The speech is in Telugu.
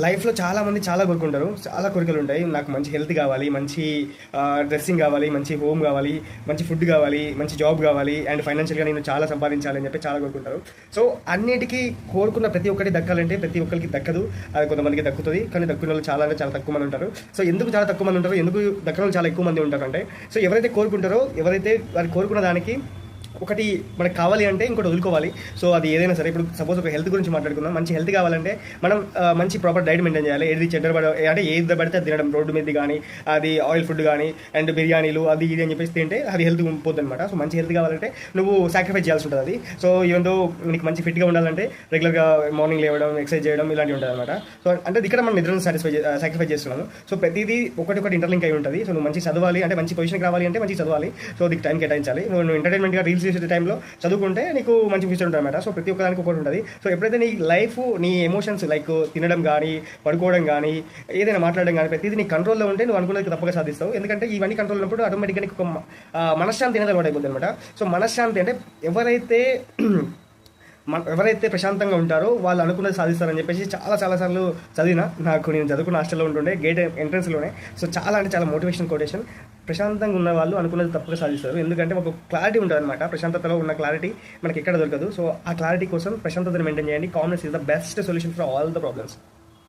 లైఫ్లో చాలామంది చాలా కోరుకుంటారు, చాలా కోరికలు ఉంటాయి. నాకు మంచి హెల్త్ కావాలి, మంచి డ్రెస్సింగ్ కావాలి, మంచి హోమ్ కావాలి, మంచి ఫుడ్ కావాలి, మంచి జాబ్ కావాలి, అండ్ ఫైనాన్షియల్గా నేను చాలా సంపాదించాలి అని చెప్పి చాలా కోరుకుంటారు. సో అన్నిటికీ కోరుకున్న ప్రతి ఒక్కటి దక్కాలంటే ప్రతి ఒక్కరికి దక్కదు. అది కొంతమందికి దక్కుతుంది, కానీ దక్కున్న వాళ్ళు చాలా అంటే చాలా తక్కువ మంది ఉంటారు. సో ఎందుకు చాలా తక్కువ మంది ఉంటారు, ఎందుకు దక్కని వాళ్ళు చాలా ఎక్కువ మంది ఉంటారు అంటే, సో ఎవరైతే కోరుకుంటారో, ఎవరైతే వారు కోరుకున్న దానికి ఒకటి మనకు కావాలి అంటే ఇంకోటి వదులుకోవాలి. సో అది ఏదైనా సరే, ఇప్పుడు సపోజ్ ఒక హెల్త్ గురించి మాట్లాడుకుందాం. మంచి హెల్త్ కావాలంటే మనం మంచి ప్రాపర్ డైట్ మెయింటైన్ చేయాలి. ఏది చెడ్డ అంటే ఏది పడితే అది తినడం, రోడ్డు మీద కానీ అది ఆయిల్ ఫుడ్ కానీ అండ్ బిర్యానీలు అది ఇది అని చెప్పేసి తింటే అది హెల్త్ పోతుంది అనమాట. సో మంచి హెల్త్ కావాలంటే నువ్వు సాక్రిఫైస్ చేయాల్సి ఉంటుంది. అది సో ఈవెన్ దో నీకు మంచి ఫిట్గా ఉండాలంటే రెగ్యులర్గా మార్నింగ్ లేవడం, ఎక్సర్సైజ్ చేయడం ఇలాంటివి ఉంటుంది అనమాట. సో అంటే ఇక్కడ మనం నిద్రను సాక్రిఫైస్ చేస్తున్నాము. సో ప్రతిదీ ఒకటి ఇంటర్లింక్ అయి ఉంటుంది. సో నువ్వు మంచి చదవాలి అంటే, మంచి పొజిషన్కి రావాలి అంటే మంచి చదవాలి. సో దీనికి టైం కేటాయించాలి. నువ్వు ఎంటర్టైన్మెంట్గా రీల్స్ చేసే టైంలో చదువుకుంటే నీకు మంచి ఫ్యూచర్ ఉంటుంది అనమాట. సో ప్రతి ఒక్కదానికి ఒకటి ఉంటుంది. సో ఎప్పుడైతే నీ లైఫ్, నీ ఎమోషన్స్ లైక్ తినడం కానీ, పడుకోవడం కానీ, ఏదైనా మాట్లాడడం కానీ ప్రతిదీ నీ కంట్రోల్లో ఉంటే నువ్వు అనుకున్నది తప్పక సాధిస్తావు. ఎందుకంటే ఇవన్నీ కంట్రోల్ ఉన్నప్పుడు ఆటోమేటిక్గా నీకు ఒక మనశ్శాంతి అనేది అలవాటు అయిపోతుంది అనమాట. సో మనశ్శాంతి అంటే ఎవరైతే ప్రశాంతంగా ఉంటారో వాళ్ళు అనుకున్నది సాధిస్తారని చెప్పేసి చాలాసార్లు చదివిన. నేను చదువుకున్న హాస్టల్లో ఉంటుండే గేట్ ఎంట్రన్స్లోనే. సో చాలా అంటే చాలా మోటివేషన్ కొటేషన్. ప్రశాంతంగా ఉన్న వాళ్ళు అనుకున్నది తప్పక సాధిస్తారు. ఎందుకంటే ఒక క్లారిటీ ఉంటుంది అనమాట. ప్రశాంతతలో ఉన్న క్లారిటీ మనకి ఎక్కడ దొరకదు. సో ఆ క్లారిటీ కోసం ప్రశాంతతను మెయింటైన్ చేయండి. Calmness is the best solution for all the problems.